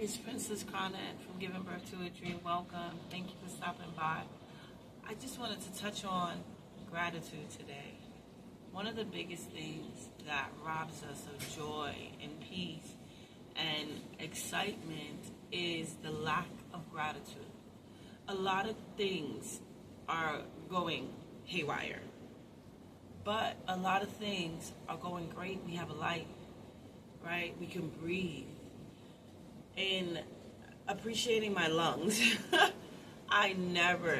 It's Princess Cronette from Giving Birth to a Dream. Welcome. Thank you for stopping by. I just wanted to touch on gratitude today. One of the biggest things that robs us of joy and peace and excitement is the lack of gratitude. A lot of things are going haywire, but a lot of things are going great. We have a life, right? We can breathe. In appreciating my lungs, I never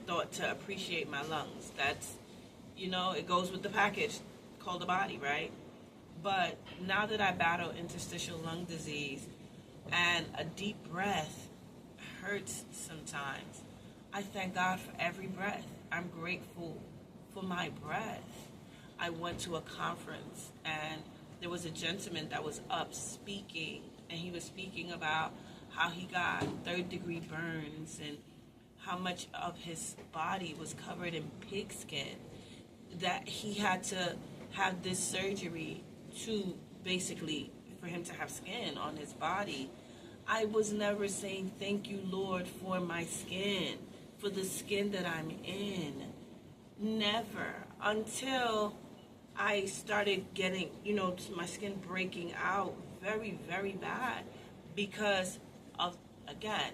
thought to appreciate my lungs. That's, it goes with the package called the body, right? But now that I battle interstitial lung disease and a deep breath hurts sometimes, I thank God for every breath. I'm grateful for my breath. I went to a conference and there was a gentleman that was up speaking, and he was speaking about how he got third-degree burns and how much of his body was covered in pigskin, that he had to have this surgery to basically for him to have skin on his body. I was never saying thank you, Lord, for my skin, for the skin that I'm in. Never. Until I started getting, my skin breaking out very, very bad because of, again,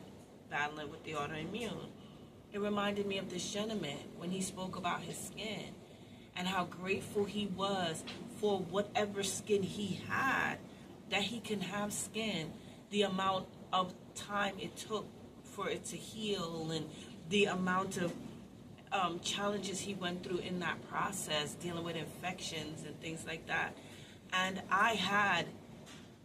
battling with the autoimmune. It reminded me of this gentleman when he spoke about his skin and how grateful he was for whatever skin he had, that he can have skin, the amount of time it took for it to heal, and the amount of challenges he went through in that process, dealing with infections and things like that. And I had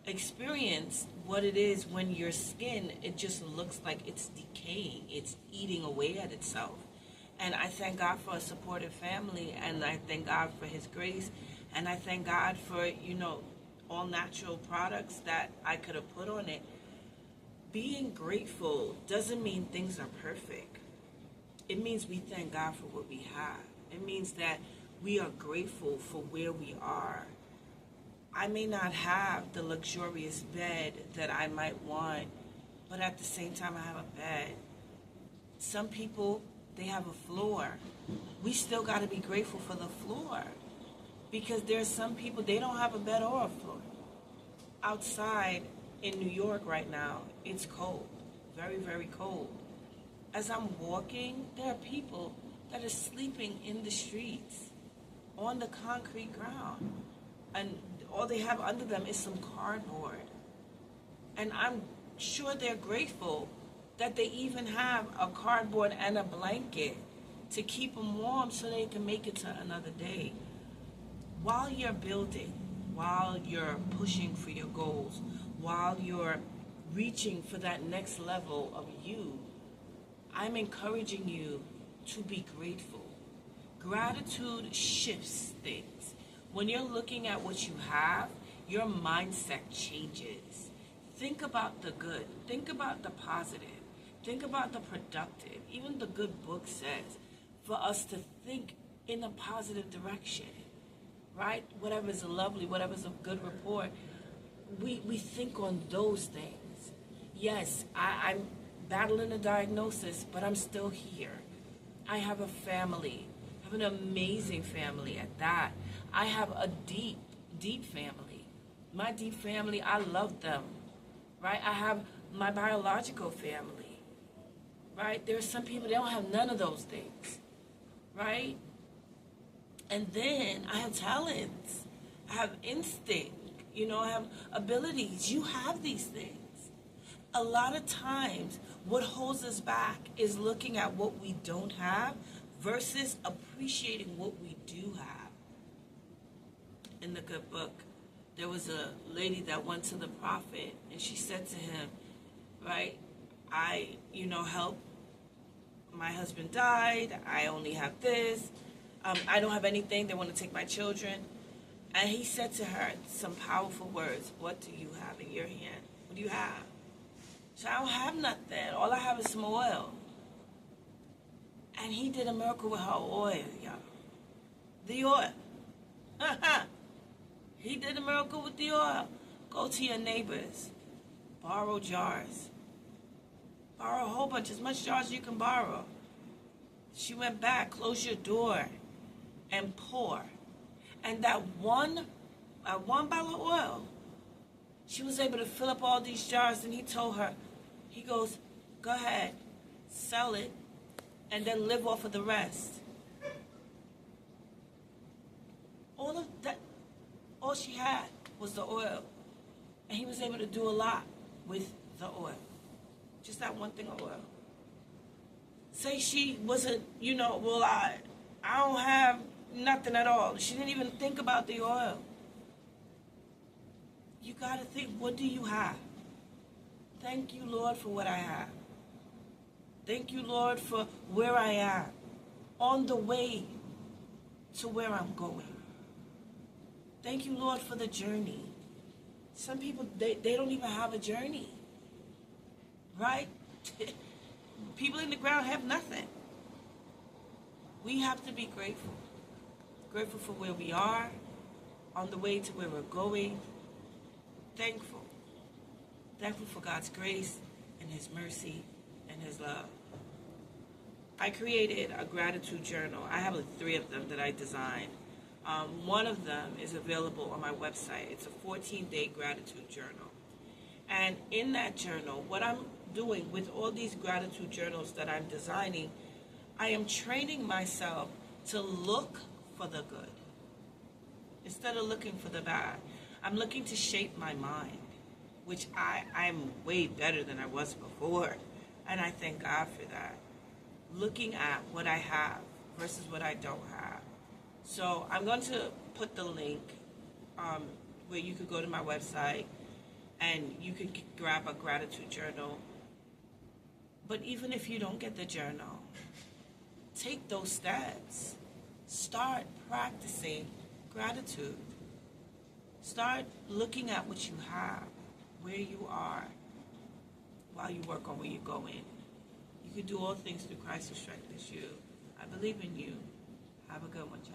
experienced what it is when your skin, it just looks like it's decaying, it's eating away at itself. And I thank God for a supportive family, and I thank God for his grace, and I thank God for, all natural products that I could have put on it. Being grateful doesn't mean things are perfect. It means we thank God for what we have. It means that we are grateful for where we are. I may not have the luxurious bed that I might want, but at the same time I have a bed. Some people, they have a floor. We still got to be grateful for the floor, because there's some people, they don't have a bed or a floor. Outside in New York right now, it's cold, very, very cold. As I'm walking, there are people that are sleeping in the streets on the concrete ground, and all they have under them is some cardboard. And I'm sure they're grateful that they even have a cardboard and a blanket to keep them warm so they can make it to another day. While you're building, while you're pushing for your goals, while you're reaching for that next level of you, I'm encouraging you to be grateful. Gratitude shifts things. When you're looking at what you have, your mindset changes. Think about the good. Think about the positive. Think about the productive. Even the good book says for us to think in a positive direction, right? Whatever's lovely, whatever's a good report, we think on those things. Yes, I'm battling a diagnosis, but I'm still here. I have a family. I have an amazing family at that. I have a deep, deep family. My deep family, I love them, right? I have my biological family, right? There are some people, they don't have none of those things, right? And then I have talents. I have instinct. I have abilities. You have these things. A lot of times, what holds us back is looking at what we don't have versus appreciating what we do have. In the good book, there was a lady that went to the prophet, and she said to him, right, I, help. My husband died. I only have this. I don't have anything. They want to take my children. And he said to her some powerful words. What do you have in your hand? What do you have? So I don't have nothing. All I have is some oil. And he did a miracle with her oil, y'all. The oil. He did a miracle with the oil. Go to your neighbors. Borrow jars. Borrow a whole bunch, as much jars as you can borrow. She went back, close your door, and pour. And that one bottle of oil, she was able to fill up all these jars. And he told her, he goes, go ahead, sell it, and then live off of the rest. All of that, all she had was the oil. And he was able to do a lot with the oil. Just that one thing of oil. Say she wasn't, well, I don't have nothing at all. She didn't even think about the oil. You got to think, what do you have? Thank you, Lord, for what I have. Thank you, Lord, for where I am, on the way to where I'm going. Thank you, Lord, for the journey. Some people, they don't even have a journey, right? People in the ground have nothing. We have to be grateful. Grateful for where we are, on the way to where we're going. Thankful. Thankful for God's grace and His mercy and His love. I created a gratitude journal. I have 3 of them that I designed. One of them is available on my website. It's a 14-day gratitude journal. And in that journal, what I'm doing with all these gratitude journals that I'm designing, I am training myself to look for the good instead of looking for the bad. I'm looking to shape my mind, which I'm way better than I was before. And I thank God for that. Looking at what I have versus what I don't have. So I'm going to put the link where you could go to my website and you could grab a gratitude journal. But even if you don't get the journal, take those steps. Start practicing gratitude. Start looking at what you have, where you are, while you work on where you're going. You can do all things through Christ who strengthens you. I believe in you. Have a good one, Jen.